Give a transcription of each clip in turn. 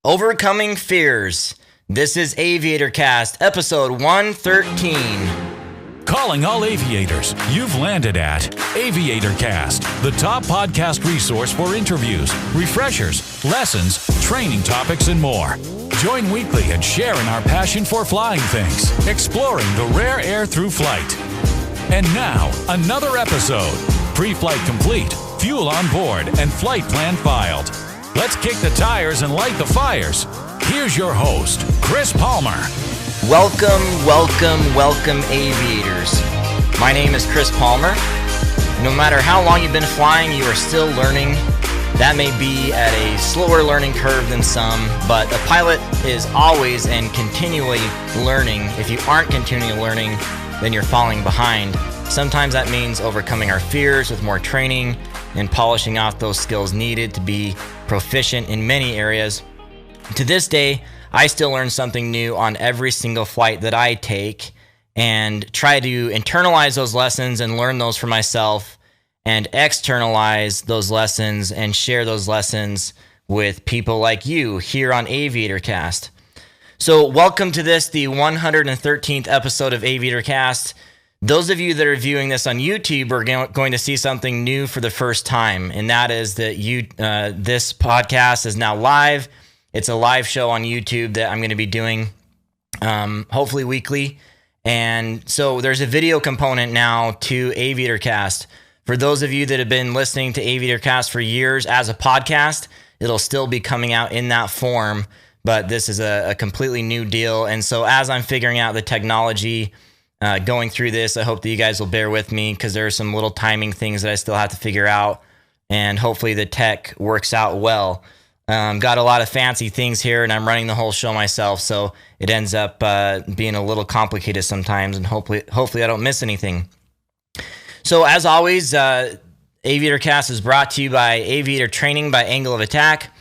Overcoming Fears. This is AviatorCast, episode 113. Calling all aviators, you've landed at AviatorCast, the top podcast resource for interviews, refreshers, lessons, training topics, and more. Join weekly and share in our passion for flying things, exploring the rare air through flight. And now, another episode. Pre-flight complete, fuel on board, and flight plan filed. Let's kick the tires and light the fires. Here's your host, Chris Palmer. Welcome, aviators. My name is Chris Palmer. No matter how long you've been flying, you are still learning. That may be at a slower learning curve than some, but a pilot is always and continually learning. If you aren't continually learning, then you're falling behind. Sometimes that means overcoming our fears with more training and polishing off those skills needed to be proficient in many areas. To this day, I still learn something new on every single flight that I take and try to internalize those lessons and learn those for myself and externalize those lessons and share those lessons with people like you here on AviatorCast. So welcome to this, the 113th episode of AviatorCast. Those of you that are viewing this on YouTube are going to see something new for the first time, and that is that this podcast is now live. It's a live show on YouTube that I'm going to be doing hopefully weekly. And so there's a video component now to AviatorCast. For those of you that have been listening to AviatorCast for years as a podcast, it'll still be coming out in that form, but this is a completely new deal. And so as I'm figuring out the technology going through this, I hope that you guys will bear with me because there are some little timing things that I still have to figure out, and hopefully the tech works out well. Got a lot of fancy things here, and I'm running the whole show myself, so it ends up being a little complicated sometimes, and hopefully I don't miss anything. So as always, AviatorCast is brought to you by Aviator Training by Angle of Attack,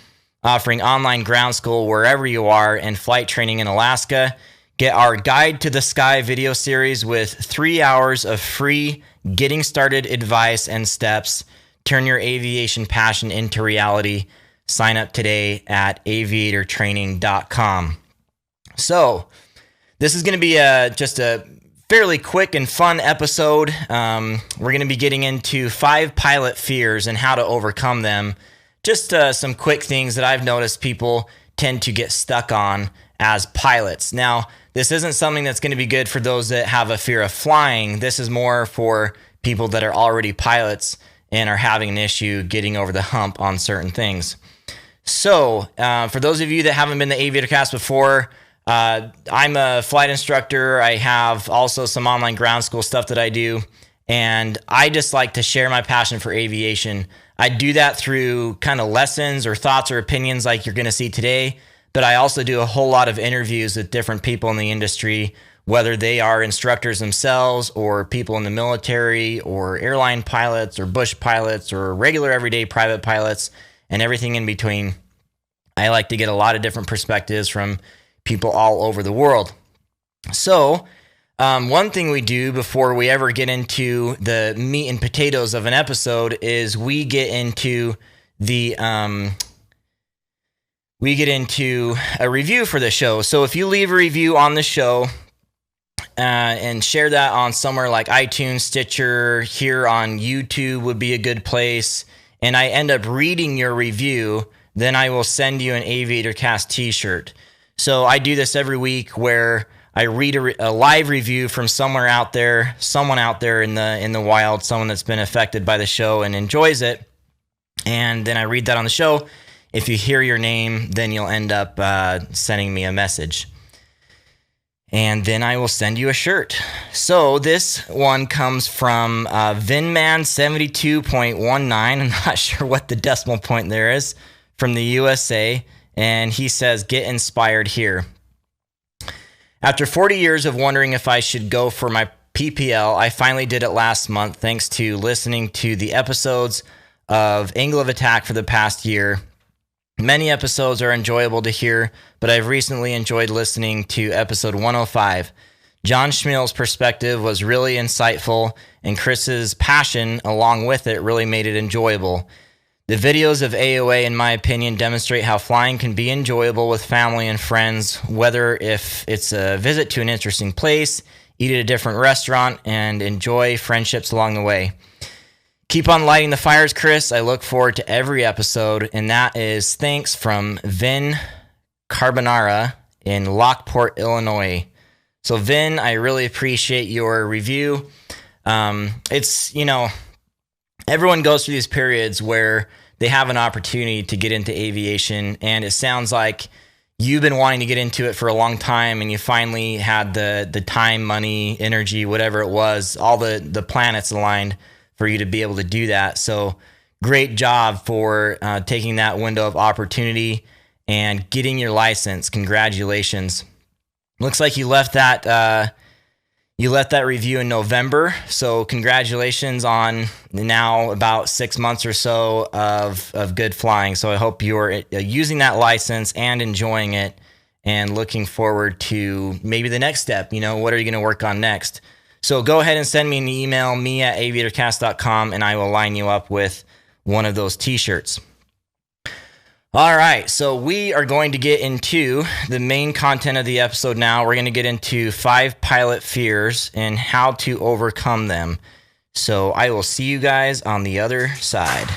offering online ground school wherever you are and flight training in Alaska. Get our Guide to the Sky video series with 3 hours of free getting started advice and steps. Turn your aviation passion into reality. Sign up today at aviatortraining.com. So this is going to be just a fairly quick and fun episode. We're going to be getting into 5 pilot fears and how to overcome them. Just some quick things that I've noticed people tend to get stuck on as pilots. Now, this isn't something that's going to be good for those that have a fear of flying. This is more for people that are already pilots and are having an issue getting over the hump on certain things. So, for those of you that haven't been to AviatorCast before, I'm a flight instructor. I have also some online ground school stuff that I do, and I just like to share my passion for aviation. I do that through kind of lessons or thoughts or opinions like you're going to see today, but I also do a whole lot of interviews with different people in the industry, whether they are instructors themselves or people in the military or airline pilots or bush pilots or regular everyday private pilots and everything in between. I like to get a lot of different perspectives from people all over the world. So, one thing we do before we ever get into the meat and potatoes of an episode is we get into a review for the show. So if you leave a review on the show and share that on somewhere like iTunes, Stitcher, here on YouTube would be a good place, and I end up reading your review, then I will send you an AviatorCast t-shirt. So I do this every week where I read a live review from someone out there in the wild, someone that's been affected by the show and enjoys it, and then I read that on the show. If you hear your name, then you'll end up sending me a message. And then I will send you a shirt. So this one comes from Vinman72.19. I'm not sure what the decimal point there is, from the USA. And he says, "Get inspired here. After 40 years of wondering if I should go for my PPL, I finally did it last month thanks to listening to the episodes of Angle of Attack for the past year. Many episodes are enjoyable to hear, but I've recently enjoyed listening to episode 105. John Schmeel's perspective was really insightful, and Chris's passion along with it really made it enjoyable. The videos of AOA, in my opinion, demonstrate how flying can be enjoyable with family and friends, whether if it's a visit to an interesting place, eat at a different restaurant, and enjoy friendships along the way. Keep on lighting the fires, Chris. I look forward to every episode, and that is thanks from Vin Carbonara in Lockport, Illinois. So Vin, I really appreciate your review. It's, everyone goes through these periods where they have an opportunity to get into aviation, and it sounds like you've been wanting to get into it for a long time, and you finally had the time, money, energy, whatever it was, all the planets aligned for you to be able to do that. So great job for taking that window of opportunity and getting your license. Congratulations. Looks like you left that review in November. So congratulations on now about 6 months or so of good flying. So I hope you're using that license and enjoying it and looking forward to maybe the next step. What are you going to work on next? So go ahead and send me an email, me@aviatorcast.com, and I will line you up with one of those t-shirts. All right, so we are going to get into the main content of the episode now. We're going to get into 5 pilot fears and how to overcome them. So I will see you guys on the other side.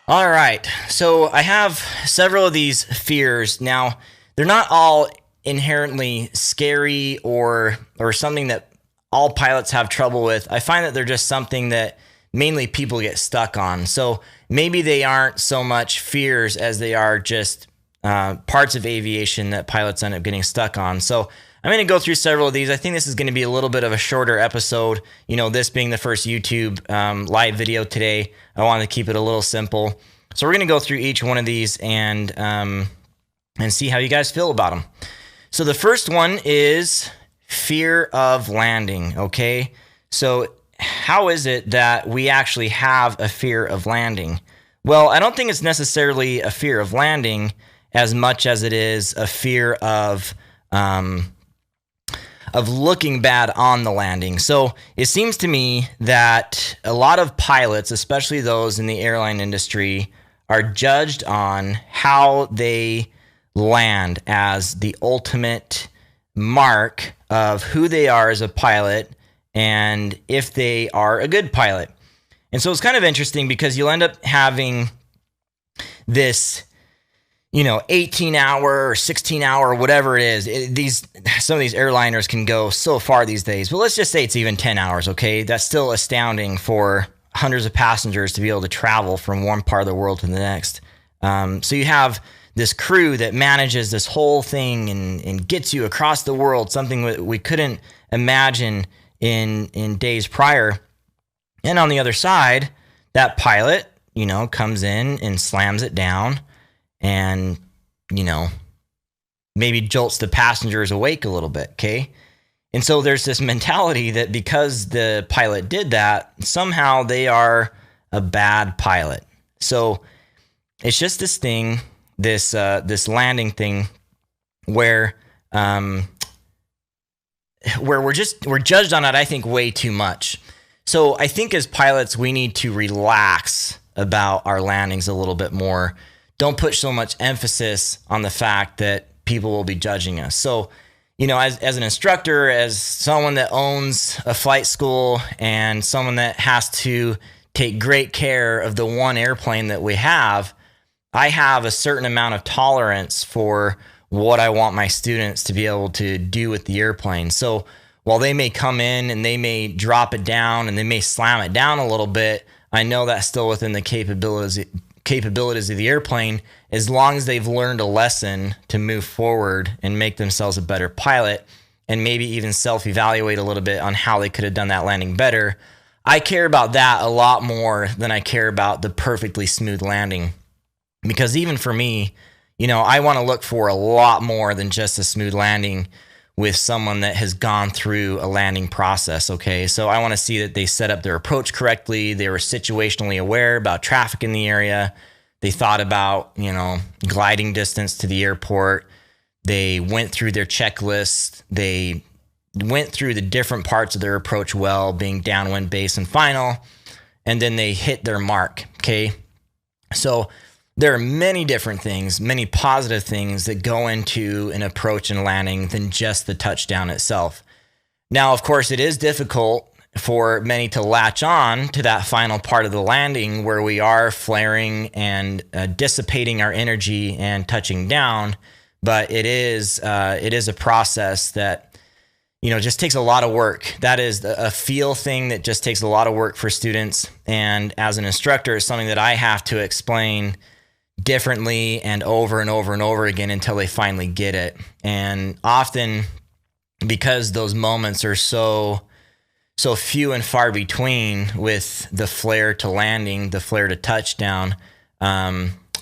All right, so I have several of these fears. Now, they're not all inherently scary or something that all pilots have trouble with. I find that they're just something that mainly people get stuck on. So maybe they aren't so much fears as they are just parts of aviation that pilots end up getting stuck on. So I'm going to go through several of these. I think this is going to be a little bit of a shorter episode. This being the first YouTube live video today, I wanted to keep it a little simple. So we're going to go through each one of these and see how you guys feel about them. So the first one is fear of landing, okay? So how is it that we actually have a fear of landing? Well, I don't think it's necessarily a fear of landing as much as it is a fear of looking bad on the landing. So it seems to me that a lot of pilots, especially those in the airline industry, are judged on how they land as the ultimate mark of who they are as a pilot and if they are a good pilot. And so it's kind of interesting because you'll end up having this 18-hour or 16-hour, whatever it is. Some of these airliners can go so far these days, but let's just say it's even 10 hours, okay? That's still astounding for hundreds of passengers to be able to travel from one part of the world to the next. So you have this crew that manages this whole thing and gets you across the world, something we couldn't imagine in days prior. And on the other side, that pilot, comes in and slams it down and, maybe jolts the passengers awake a little bit, okay? And so there's this mentality that because the pilot did that, somehow they are a bad pilot. So it's just this thing, this landing thing where we're judged on it, I think, way too much. So I think as pilots, we need to relax about our landings a little bit more. Don't put so much emphasis on the fact that people will be judging us. So, as an instructor, as someone that owns a flight school and someone that has to take great care of the one airplane that we have, I have a certain amount of tolerance for what I want my students to be able to do with the airplane. So while they may come in and they may drop it down and they may slam it down a little bit, I know that's still within the capabilities of the airplane, as long as they've learned a lesson to move forward and make themselves a better pilot and maybe even self-evaluate a little bit on how they could have done that landing better. I care about that a lot more than I care about the perfectly smooth landing. Because even for me, I want to look for a lot more than just a smooth landing with someone that has gone through a landing process, okay? So I want to see that they set up their approach correctly, they were situationally aware about traffic in the area, They thought about, gliding distance to the airport. They went through their checklist. They went through the different parts of their approach well, being downwind, base, and final, and then they hit their mark, okay? So there are many different things, many positive things that go into an approach and landing than just the touchdown itself. Now, of course, it is difficult for many to latch on to that final part of the landing where we are flaring and dissipating our energy and touching down, but it is a process that just takes a lot of work. That is a feel thing that just takes a lot of work for students. And as an instructor, it's something that I have to explain differently and over and over and over again until they finally get it. And often, because those moments are so few and far between with the flare to landing, the flare to touchdown,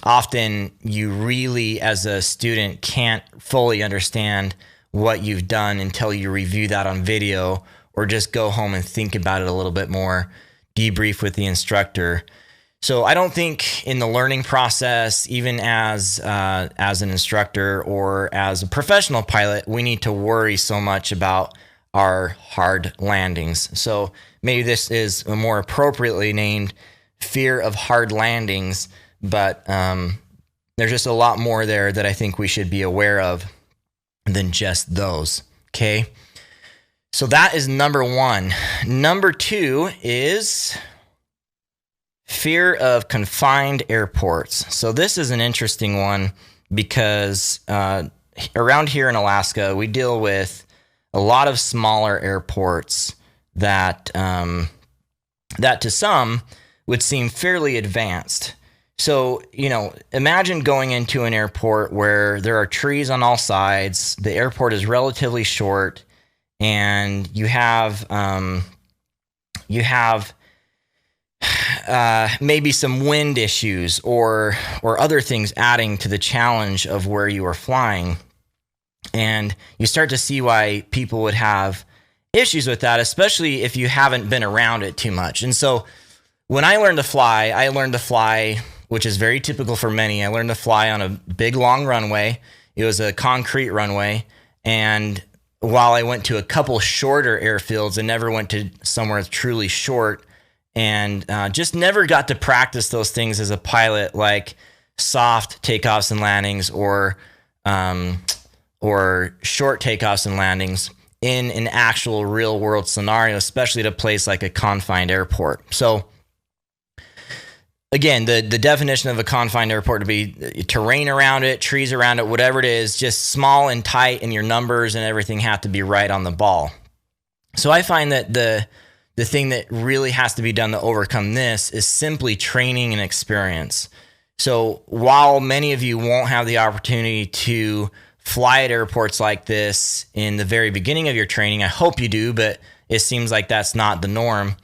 often you really, as a student, can't fully understand what you've done until you review that on video or just go home and think about it a little bit more, debrief with the instructor. So I don't think in the learning process, even as an instructor or as a professional pilot, we need to worry so much about our hard landings. So maybe this is a more appropriately named fear of hard landings, but there's just a lot more there that I think we should be aware of than just those, okay? So that is number one. Number two is fear of confined airports. So this is an interesting one because around here in Alaska, we deal with a lot of smaller airports that to some would seem fairly advanced. So, imagine going into an airport where there are trees on all sides, the airport is relatively short, and you have maybe some wind issues or other things adding to the challenge of where you are flying. And you start to see why people would have issues with that, especially if you haven't been around it too much. And so when I learned to fly, which is very typical for many. I learned to fly on a big, long runway. It was a concrete runway. And while I went to a couple shorter airfields, I never went to somewhere truly short, and just never got to practice those things as a pilot, like soft takeoffs and landings or short takeoffs and landings in an actual real world scenario, especially at a place like a confined airport. So again, the definition of a confined airport to be terrain around it, trees around it, whatever it is, just small and tight, and your numbers and everything have to be right on the ball. So I find that the thing that really has to be done to overcome this is simply training and experience. So while many of you won't have the opportunity to fly at airports like this in the very beginning of your training, I hope you do, but it seems like that's not the norm.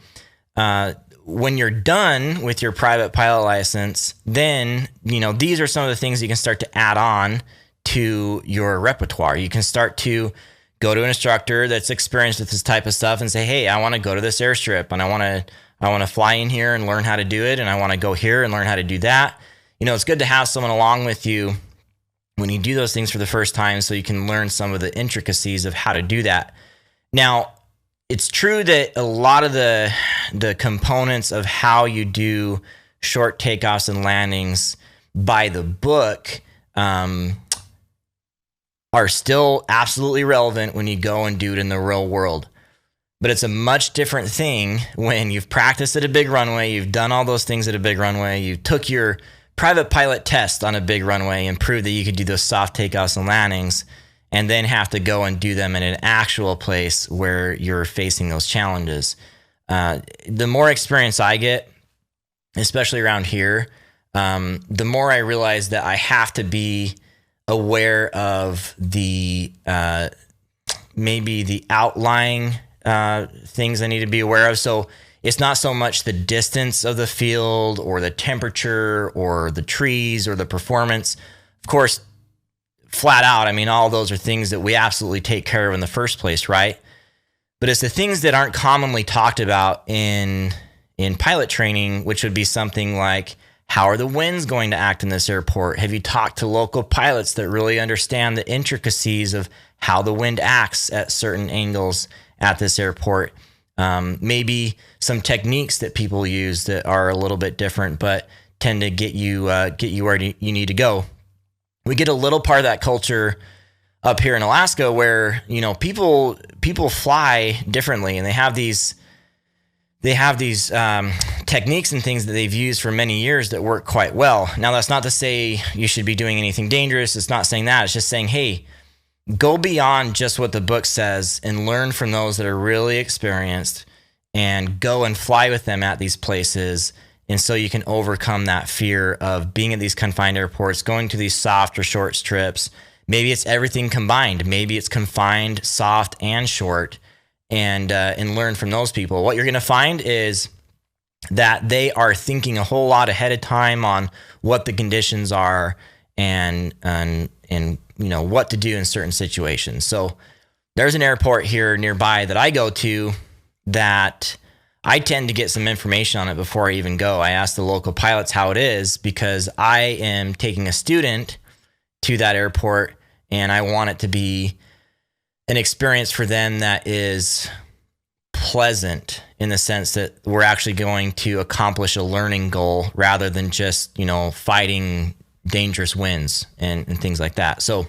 When you're done with your private pilot license, then, these are some of the things you can start to add on to your repertoire. You can start to go to an instructor that's experienced with this type of stuff and say, hey, I want to go to this airstrip and I want to fly in here and learn how to do it. And I want to go here and learn how to do that. It's good to have someone along with you when you do those things for the first time so you can learn some of the intricacies of how to do that. Now, it's true that a lot of the components of how you do short takeoffs and landings by the book are still absolutely relevant when you go and do it in the real world. But it's a much different thing when you've practiced at a big runway, you've done all those things at a big runway, you took your private pilot test on a big runway and proved that you could do those soft takeoffs and landings, and then have to go and do them in an actual place where you're facing those challenges. The more experience I get, especially around here, the more I realize that I have to be aware of the maybe the outlying things I need to be aware of. So it's not so much the distance of the field or the temperature or the trees or the performance. Of course, flat out, all those are things that we absolutely take care of in the first place, right? But it's the things that aren't commonly talked about in pilot training, which would be something like How are the winds going to act in this airport? Have you talked to local pilots that really understand the intricacies of how the wind acts at certain angles at this airport? Maybe some techniques that people use that are a little bit different, but tend to get you where you need to go. We get a little part of that culture up here in Alaska where, people fly differently, and they have these techniques and things that they've used for many years that work quite well. Now, that's not to say you should be doing anything dangerous. It's not saying that. It's just saying, hey, go beyond just what the book says and learn from those that are really experienced, and go and fly with them at these places. And so you can overcome that fear of being at these confined airports, going to these soft or short trips. Maybe it's everything combined. Maybe it's confined, soft, and short, and learn from those people. What you're going to find is that they are thinking a whole lot ahead of time on what the conditions are and what to do in certain situations. So there's an airport here nearby that I go to that I tend to get some information on it before I even go. I ask the local pilots how it is, because I am taking a student to that airport, and I want it to be an experience for them that is pleasant, in the sense that we're actually going to accomplish a learning goal rather than just, fighting dangerous winds and things like that. So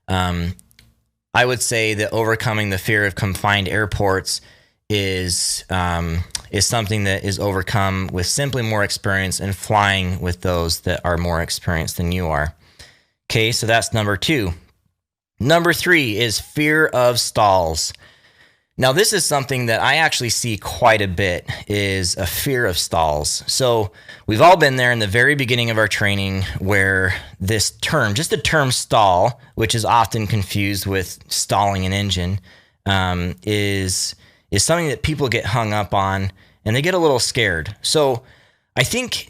I would say that overcoming the fear of confined airports is something that is overcome with simply more experience and flying with those that are more experienced than you are. Okay, so that's number 2. Number 3 is fear of stalls. Now, this is something that I actually see quite a bit, is a fear of stalls. So we've all been there in the very beginning of our training where this term, just the term stall, which is often confused with stalling an engine, is something that people get hung up on, and they get a little scared. So I think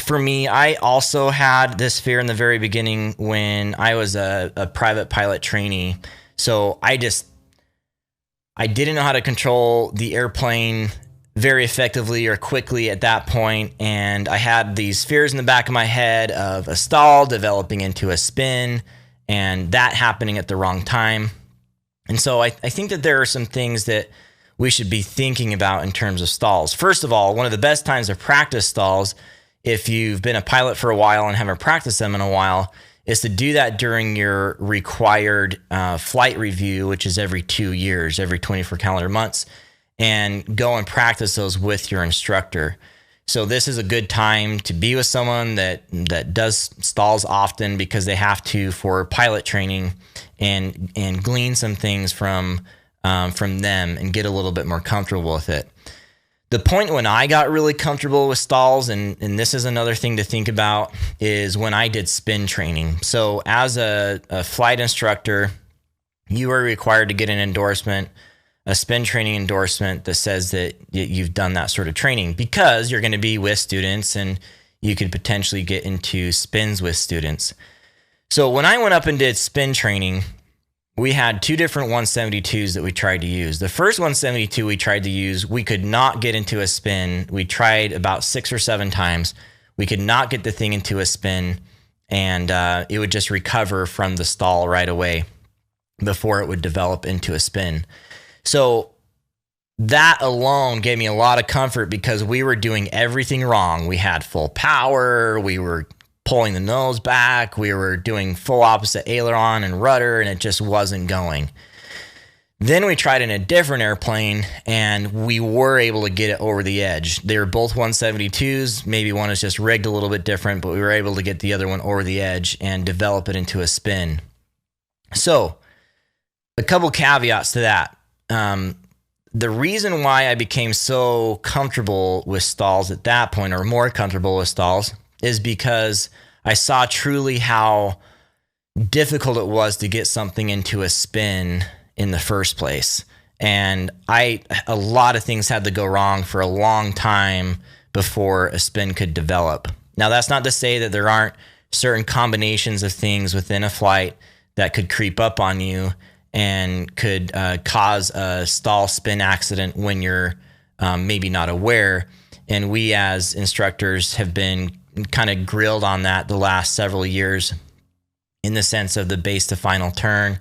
for me, I also had this fear in the very beginning when I was a private pilot trainee. So I didn't know how to control the airplane very effectively or quickly at that point, and I had these fears in the back of my head of a stall developing into a spin, and that happening at the wrong time. And so I think that there are some things that we should be thinking about in terms of stalls. First of all, one of the best times to practice stalls, if you've been a pilot for a while and haven't practiced them in a while, is to do that during your required flight review, which is every 2 years, every 24 calendar months, and go and practice those with your instructor. So this is a good time to be with someone that does stalls often, because they have to for pilot training, and glean some things from them and get a little bit more comfortable with it. The point when I got really comfortable with stalls, and this is another thing to think about, is when I did spin training. So as a flight instructor, you are required to get an endorsement, a spin training endorsement that says that you've done that sort of training, because you're going to be with students and you could potentially get into spins with students. So when I went up and did spin training, we had 2 different 172s that we tried to use. The first 172 we tried to use, we could not get into a spin. We tried about 6 or 7 times. We could not get the thing into a spin, and it would just recover from the stall right away before it would develop into a spin. So that alone gave me a lot of comfort, because we were doing everything wrong. We had full power. We were pulling the nose back. We were doing full opposite aileron and rudder, and it just wasn't going. Then we tried in a different airplane, and we were able to get it over the edge. They were both 172s. Maybe one is just rigged a little bit different, but we were able to get the other one over the edge and develop it into a spin. So a couple caveats to that. The reason why I became so comfortable with stalls at that point, or more comfortable with stalls, is because I saw truly how difficult it was to get something into a spin in the first place. And a lot of things had to go wrong for a long time before a spin could develop. Now, that's not to say that there aren't certain combinations of things within a flight that could creep up on you and could cause a stall spin accident when you're maybe not aware. And we as instructors have been kind of grilled on that the last several years in the sense of the base to final turn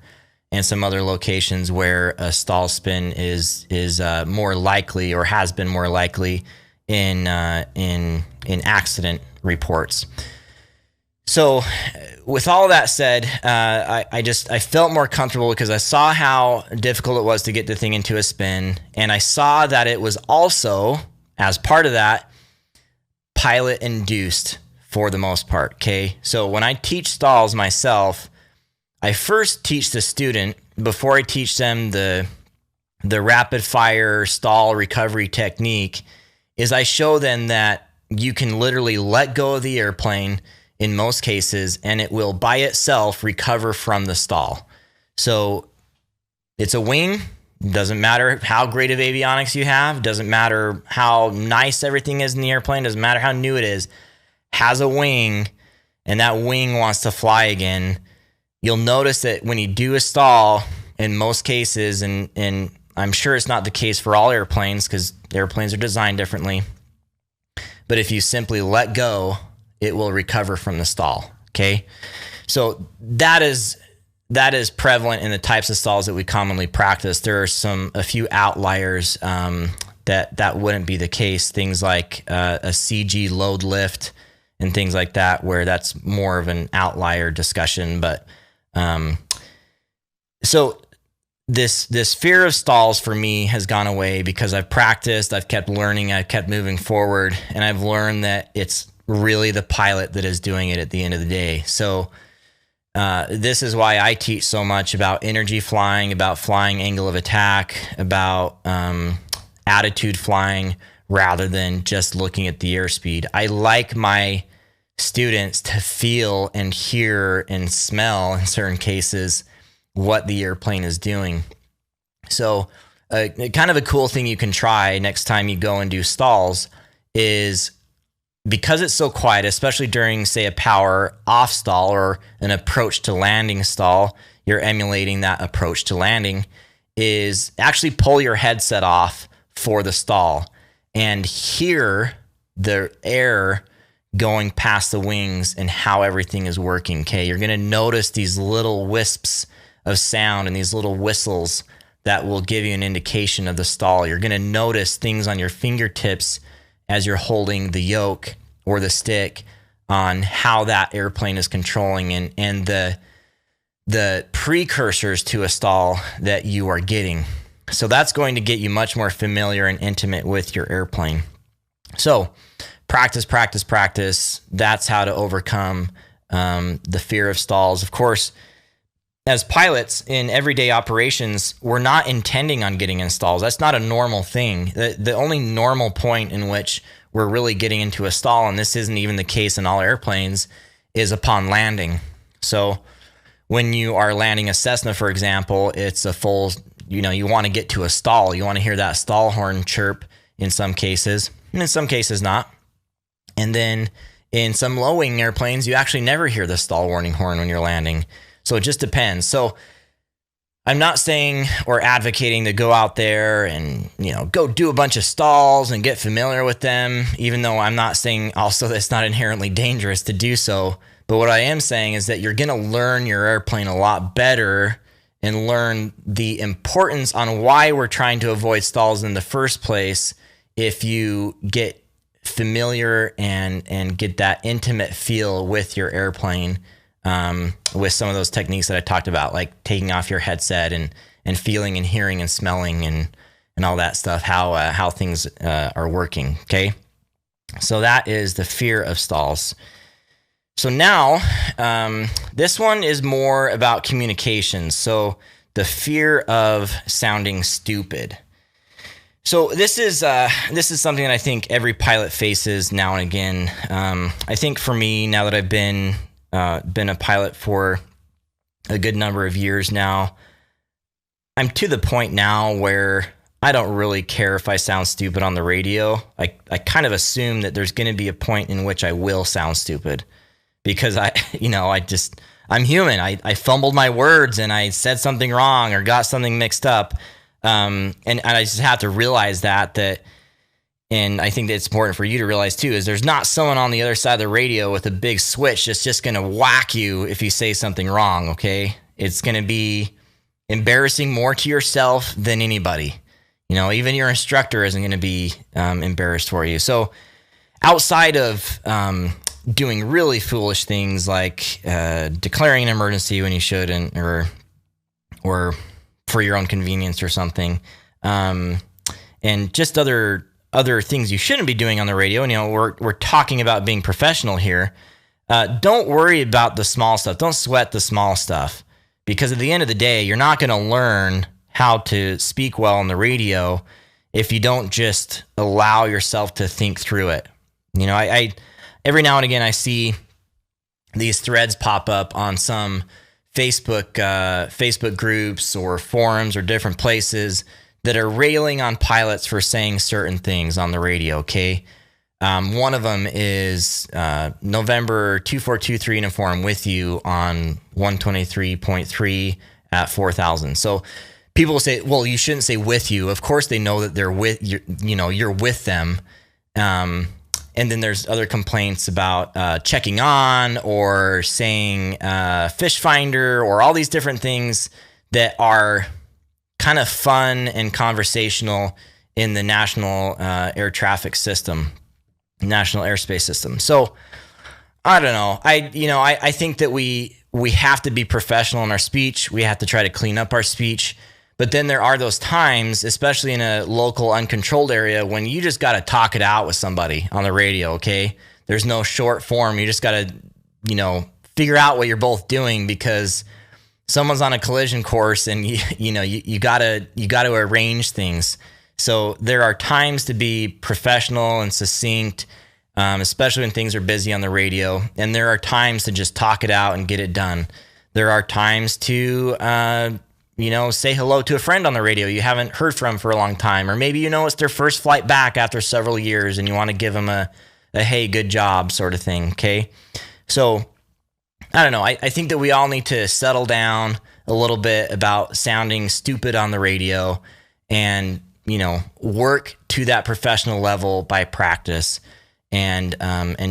and some other locations where a stall spin is more likely or has been more likely in accident reports. So with all that said, I felt more comfortable because I saw how difficult it was to get the thing into a spin. And I saw that it was also, as part of that, pilot induced for the most part. Okay. So when I teach stalls myself, I first teach the student before I teach them the rapid fire stall recovery technique is I show them that you can literally let go of the airplane in most cases, and it will by itself recover from the stall. So it's a wing. Doesn't matter how great of avionics you have. Doesn't matter how nice everything is in the airplane. Doesn't matter how new it is. Has a wing, and that wing wants to fly again. You'll notice that when you do a stall, in most cases, and I'm sure it's not the case for all airplanes because airplanes are designed differently, but if you simply let go, it will recover from the stall. Okay. So that is prevalent in the types of stalls that we commonly practice. There are a few outliers that wouldn't be the case. Things like a CG load lift and things like that, where that's more of an outlier discussion. But so this fear of stalls for me has gone away because I've practiced, I've kept learning, I've kept moving forward, and I've learned that it's really the pilot that is doing it at the end of the day. So this is why I teach so much about energy flying, about flying angle of attack, about attitude flying, rather than just looking at the airspeed. I like my students to feel and hear and smell, in certain cases, what the airplane is doing. So kind of a cool thing you can try next time you go and do stalls is, because it's so quiet, especially during, say, a power off stall or an approach to landing stall, you're emulating that approach to landing, is actually pull your headset off for the stall and hear the air going past the wings and how everything is working. Okay, you're going to notice these little wisps of sound and these little whistles that will give you an indication of the stall. You're going to notice things on your fingertips as you're holding the yoke or the stick on how that airplane is controlling and the precursors to a stall that you are getting. So that's going to get you much more familiar and intimate with your airplane. So practice, practice, practice. That's how to overcome the fear of stalls. Of course, as pilots in everyday operations, we're not intending on getting in stalls. That's not a normal thing. The only normal point in which we're really getting into a stall, and this isn't even the case in all airplanes, is upon landing. So when you are landing a Cessna, for example, it's a full, you want to get to a stall. You want to hear that stall horn chirp in some cases, and in some cases not. And then in some low-wing airplanes, you actually never hear the stall warning horn when you're landing. So it just depends. So I'm not saying or advocating to go out there and, go do a bunch of stalls and get familiar with them, even though I'm not saying also that it's not inherently dangerous to do so. But what I am saying is that you're going to learn your airplane a lot better and learn the importance on why we're trying to avoid stalls in the first place if you get familiar and get that intimate feel with your airplane. With some of those techniques that I talked about, like taking off your headset and feeling and hearing and smelling and all that stuff, how things are working. Okay, so that is the fear of stalls. So now this one is more about communications. So the fear of sounding stupid. So this is something that I think every pilot faces now and again. I think for me, now that I've been a pilot for a good number of years now, I'm to the point now where I don't really care if I sound stupid on the radio. I kind of assume that there's going to be a point in which I will sound stupid because I'm human. I fumbled my words and I said something wrong or got something mixed up. And I just have to realize that and I think that it's important for you to realize too, is there's not someone on the other side of the radio with a big switch that's just going to whack you if you say something wrong, okay? It's going to be embarrassing more to yourself than anybody. Even your instructor isn't going to be embarrassed for you. So outside of doing really foolish things like declaring an emergency when you shouldn't, or for your own convenience or something, and just other things you shouldn't be doing on the radio. And we're talking about being professional here. Don't worry about the small stuff. Don't sweat the small stuff, because at the end of the day, you're not going to learn how to speak well on the radio if you don't just allow yourself to think through it. I every now and again I see these threads pop up on some Facebook groups or forums or different places that are railing on pilots for saying certain things on the radio, okay? One of them is November 2423 in a forum with you on 123.3 at 4,000. So people will say, well, you shouldn't say with you. Of course they know that they're with you, you're with them. And then there's other complaints about checking on or saying fish finder or all these different things that are kind of fun and conversational in the national air traffic system, national airspace system. So I don't know. I think that we have to be professional in our speech. We have to try to clean up our speech. But then there are those times, especially in a local uncontrolled area, when you just got to talk it out with somebody on the radio, okay? There's no short form. You just got to, figure out what you're both doing, because someone's on a collision course and you got to arrange things. So there are times to be professional and succinct, especially when things are busy on the radio. And there are times to just talk it out and get it done. There are times to say hello to a friend on the radio you haven't heard from for a long time, or maybe it's their first flight back after several years and you want to give them a hey, good job sort of thing, okay? So I don't know. I think that we all need to settle down a little bit about sounding stupid on the radio and, work to that professional level by practice, and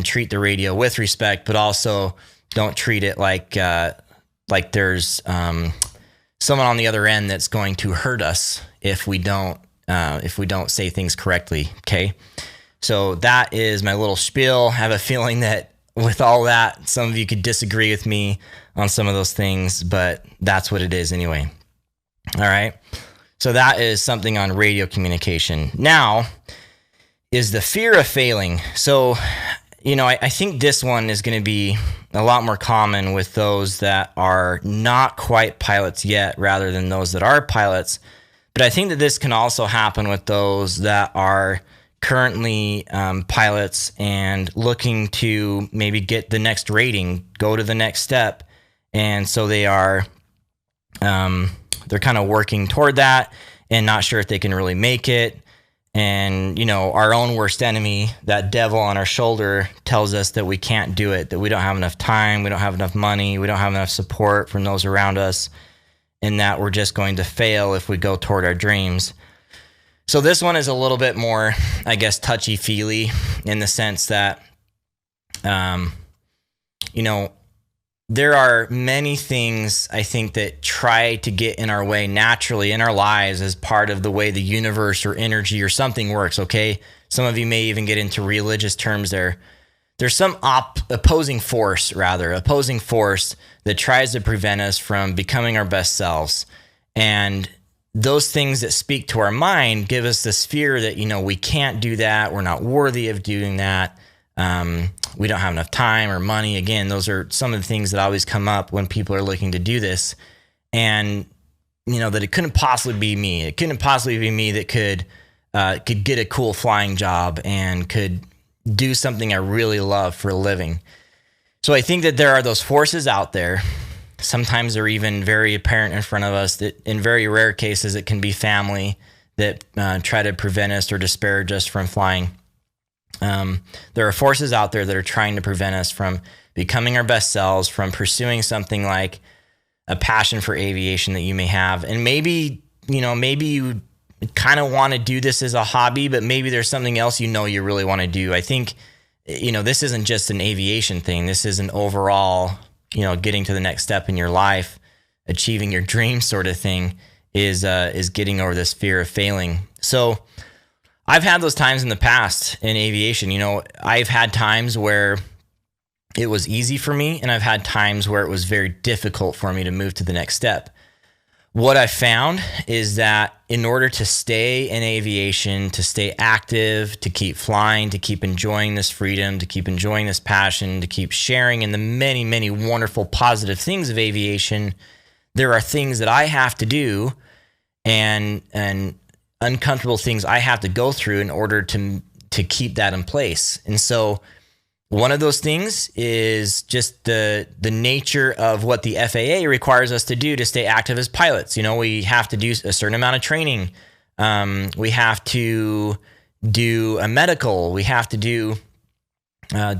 treat the radio with respect, but also don't treat it like there's someone on the other end that's going to hurt us if we don't say things correctly. Okay. So that is my little spiel. I have a feeling that with all that, some of you could disagree with me on some of those things, but that's what it is anyway. All right. So that is something on radio communication. Now is the fear of failing. So, I think this one is going to be a lot more common with those that are not quite pilots yet, rather than those that are pilots. But I think that this can also happen with those that are currently pilots and looking to maybe get the next rating, go to the next step. And so they are, they're kind of working toward that and not sure if they can really make it. And, our own worst enemy, that devil on our shoulder, tells us that we can't do it, that we don't have enough time, we don't have enough money, we don't have enough support from those around us, and that we're just going to fail if we go toward our dreams. So this one is a little bit more, I guess, touchy-feely in the sense that, there are many things, I think, that try to get in our way naturally in our lives as part of the way the universe or energy or something works, okay? Some of you may even get into religious terms there. There's some opposing force that tries to prevent us from becoming our best selves. And those things that speak to our mind give us this fear that, we can't do that, we're not worthy of doing that. We don't have enough time or money. Again, those are some of the things that always come up when people are looking to do this. And, that it couldn't possibly be me. It couldn't possibly be me that could get a cool flying job and could do something I really love for a living. So I think that there are those forces out there. Sometimes they're even very apparent in front of us, that in very rare cases, it can be family that try to prevent us or disparage us from flying. There are forces out there that are trying to prevent us from becoming our best selves, from pursuing something like a passion for aviation that you may have. And maybe you kind of want to do this as a hobby, but maybe there's something else you really want to do. I think, this isn't just an aviation thing. This is an overall, getting to the next step in your life, achieving your dream sort of thing is getting over this fear of failing. So I've had those times in the past in aviation. I've had times where it was easy for me, and I've had times where it was very difficult for me to move to the next step. What I found is that in order to stay in aviation, to stay active, to keep flying, to keep enjoying this freedom, to keep enjoying this passion, to keep sharing in the many, many wonderful positive things of aviation, there are things that I have to do and uncomfortable things I have to go through in order to keep that in place. And so one of those things is just the nature of what the FAA requires us to do to stay active as pilots. We have to do a certain amount of training. We have to do a medical. We have to do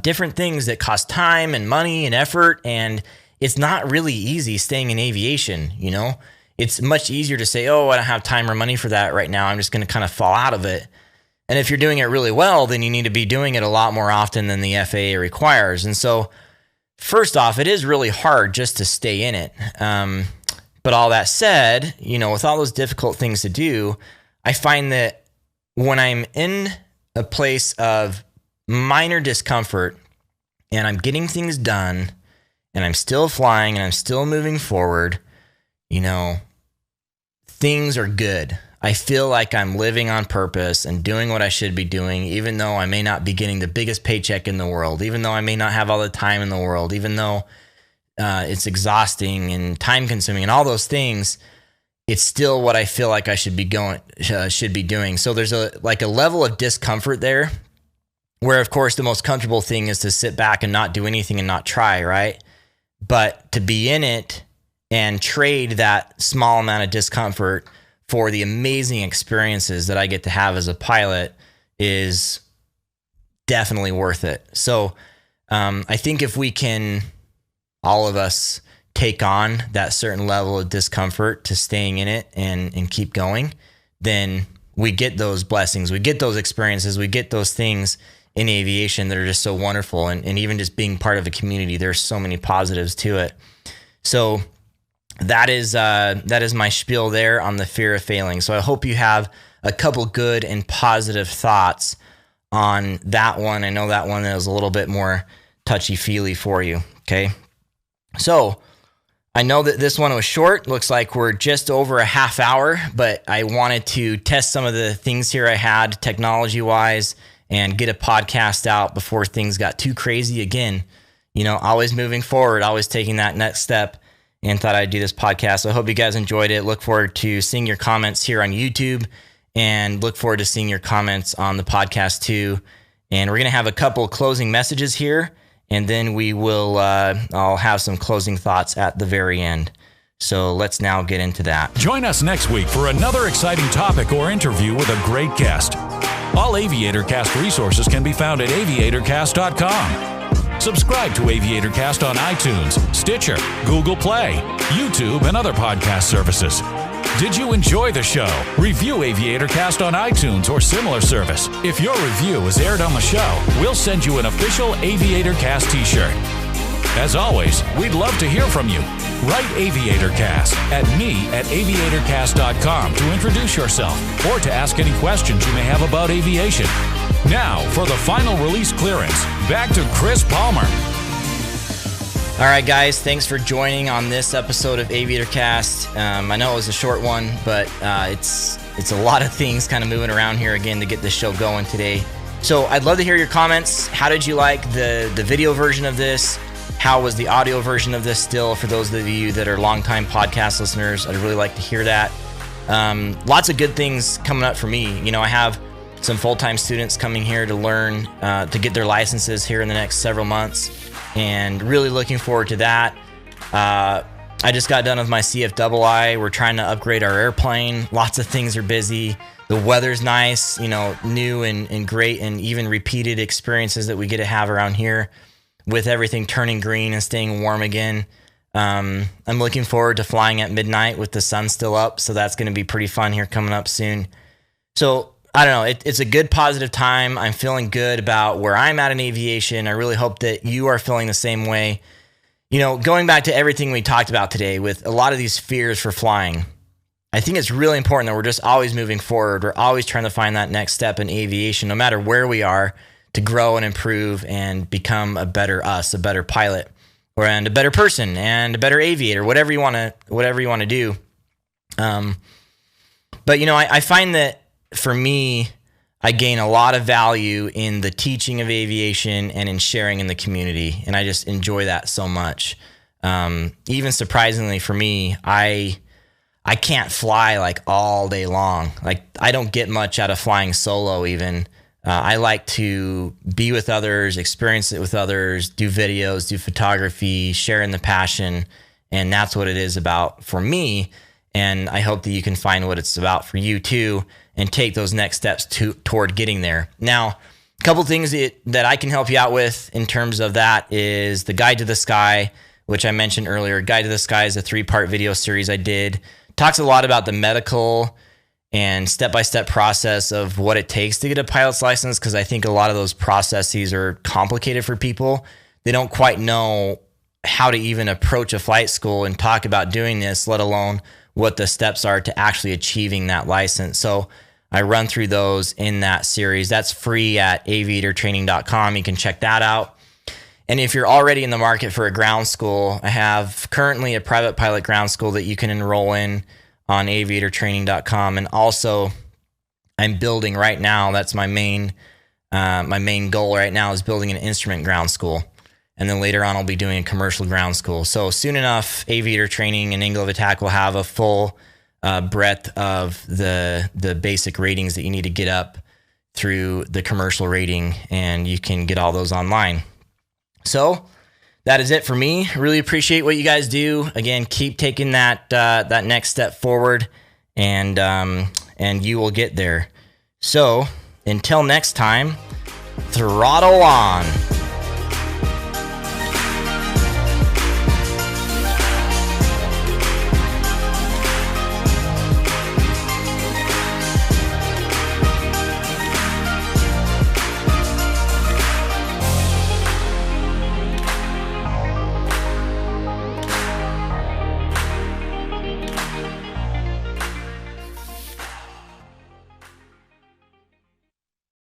different things that cost time and money and effort. And it's not really easy staying in aviation. It's much easier to say, oh, I don't have time or money for that right now. I'm just going to kind of fall out of it. And if you're doing it really well, then you need to be doing it a lot more often than the FAA requires. And so, first off, it is really hard just to stay in it. But all that said, with all those difficult things to do, I find that when I'm in a place of minor discomfort and I'm getting things done and I'm still flying and I'm still moving forward, things are good. I feel like I'm living on purpose and doing what I should be doing, even though I may not be getting the biggest paycheck in the world, even though I may not have all the time in the world, even though it's exhausting and time consuming and all those things. It's still what I feel like I should be doing. So there's a level of discomfort there where, of course, the most comfortable thing is to sit back and not do anything and not try, right? But to be in it and trade that small amount of discomfort for the amazing experiences that I get to have as a pilot is definitely worth it. So I think if we can, all of us, take on that certain level of discomfort to staying in it and keep going, then we get those blessings, we get those experiences, we get those things in aviation that are just so wonderful. And even just being part of a community, there's so many positives to it. So that is my spiel there on the fear of failing. So I hope you have a couple good and positive thoughts on that one. I know that one is a little bit more touchy-feely for you, okay? So I know that this one was short. Looks like we're just over a half hour, but I wanted to test some of the things here I had technology-wise and get a podcast out before things got too crazy again. Always moving forward, always taking that next step, and thought I'd do this podcast. So I hope you guys enjoyed it. Look forward to seeing your comments here on YouTube and look forward to seeing your comments on the podcast too. And we're going to have a couple closing messages here, and then we will, I'll have some closing thoughts at the very end. So let's now get into that. Join us next week for another exciting topic or interview with a great guest. All AviatorCast resources can be found at AviatorCast.com. Subscribe to AviatorCast on iTunes, Stitcher, Google Play, YouTube, and other podcast services. Did you enjoy the show? Review AviatorCast on iTunes or similar service. If your review is aired on the show, we'll send you an official AviatorCast t-shirt. As always, we'd love to hear from you. Write AviatorCast at me@aviatorcast.com to introduce yourself or to ask any questions you may have about aviation. Now, for the final release clearance, back to Chris Palmer. All right, guys, thanks for joining on this episode of AviatorCast. I know it was a short one, but it's a lot of things kind of moving around here again to get this show going today. So I'd love to hear your comments. How did you like the video version of this? How was the audio version of this still? For those of you that are longtime podcast listeners, I'd really like to hear that. Lots of good things coming up for me. I have some full-time students coming here to learn, to get their licenses here in the next several months, and really looking forward to that. I just got done with my CFII. We're trying to upgrade our airplane. Lots of things are busy. The weather's nice, new and great, and even repeated experiences that we get to have around here with everything turning green and staying warm again. I'm looking forward to flying at midnight with the sun still up, so that's going to be pretty fun here coming up soon. So I don't know. It's a good, positive time. I'm feeling good about where I'm at in aviation. I really hope that you are feeling the same way. Going back to everything we talked about today with a lot of these fears for flying, I think it's really important that we're just always moving forward. We're always trying to find that next step in aviation, no matter where we are, to grow and improve and become a better us, a better pilot, and a better person, and a better aviator, whatever you want to do. But I find that for me, I gain a lot of value in the teaching of aviation and in sharing in the community, and I just enjoy that so much. Even surprisingly for me, I can't fly like all day long. Like, I don't get much out of flying solo even. I like to be with others, experience it with others, do videos, do photography, share in the passion, and that's what it is about for me. And I hope that you can find what it's about for you too, and take those next steps toward getting there. Now, a couple things that I can help you out with in terms of that is the Guide to the Sky, which I mentioned earlier. Guide to the Sky is a 3-part video series I did. Talks a lot about the medical and step-by-step process of what it takes to get a pilot's license, because I think a lot of those processes are complicated for people. They don't quite know how to even approach a flight school and talk about doing this, let alone what the steps are to actually achieving that license. So I run through those in that series. That's free at aviatortraining.com. You can check that out. And if you're already in the market for a ground school, I have currently a private pilot ground school that you can enroll in on aviatortraining.com. And also, I'm building right now, that's my main goal right now, is building an instrument ground school. And then later on, I'll be doing a commercial ground school. So soon enough, Aviator Training and Angle of Attack will have a full breadth of the basic ratings that you need to get up through the commercial rating, and you can get all those online. So that is it for me. Really appreciate what you guys do. Again, keep taking that next step forward, and you will get there. So until next time, throttle on.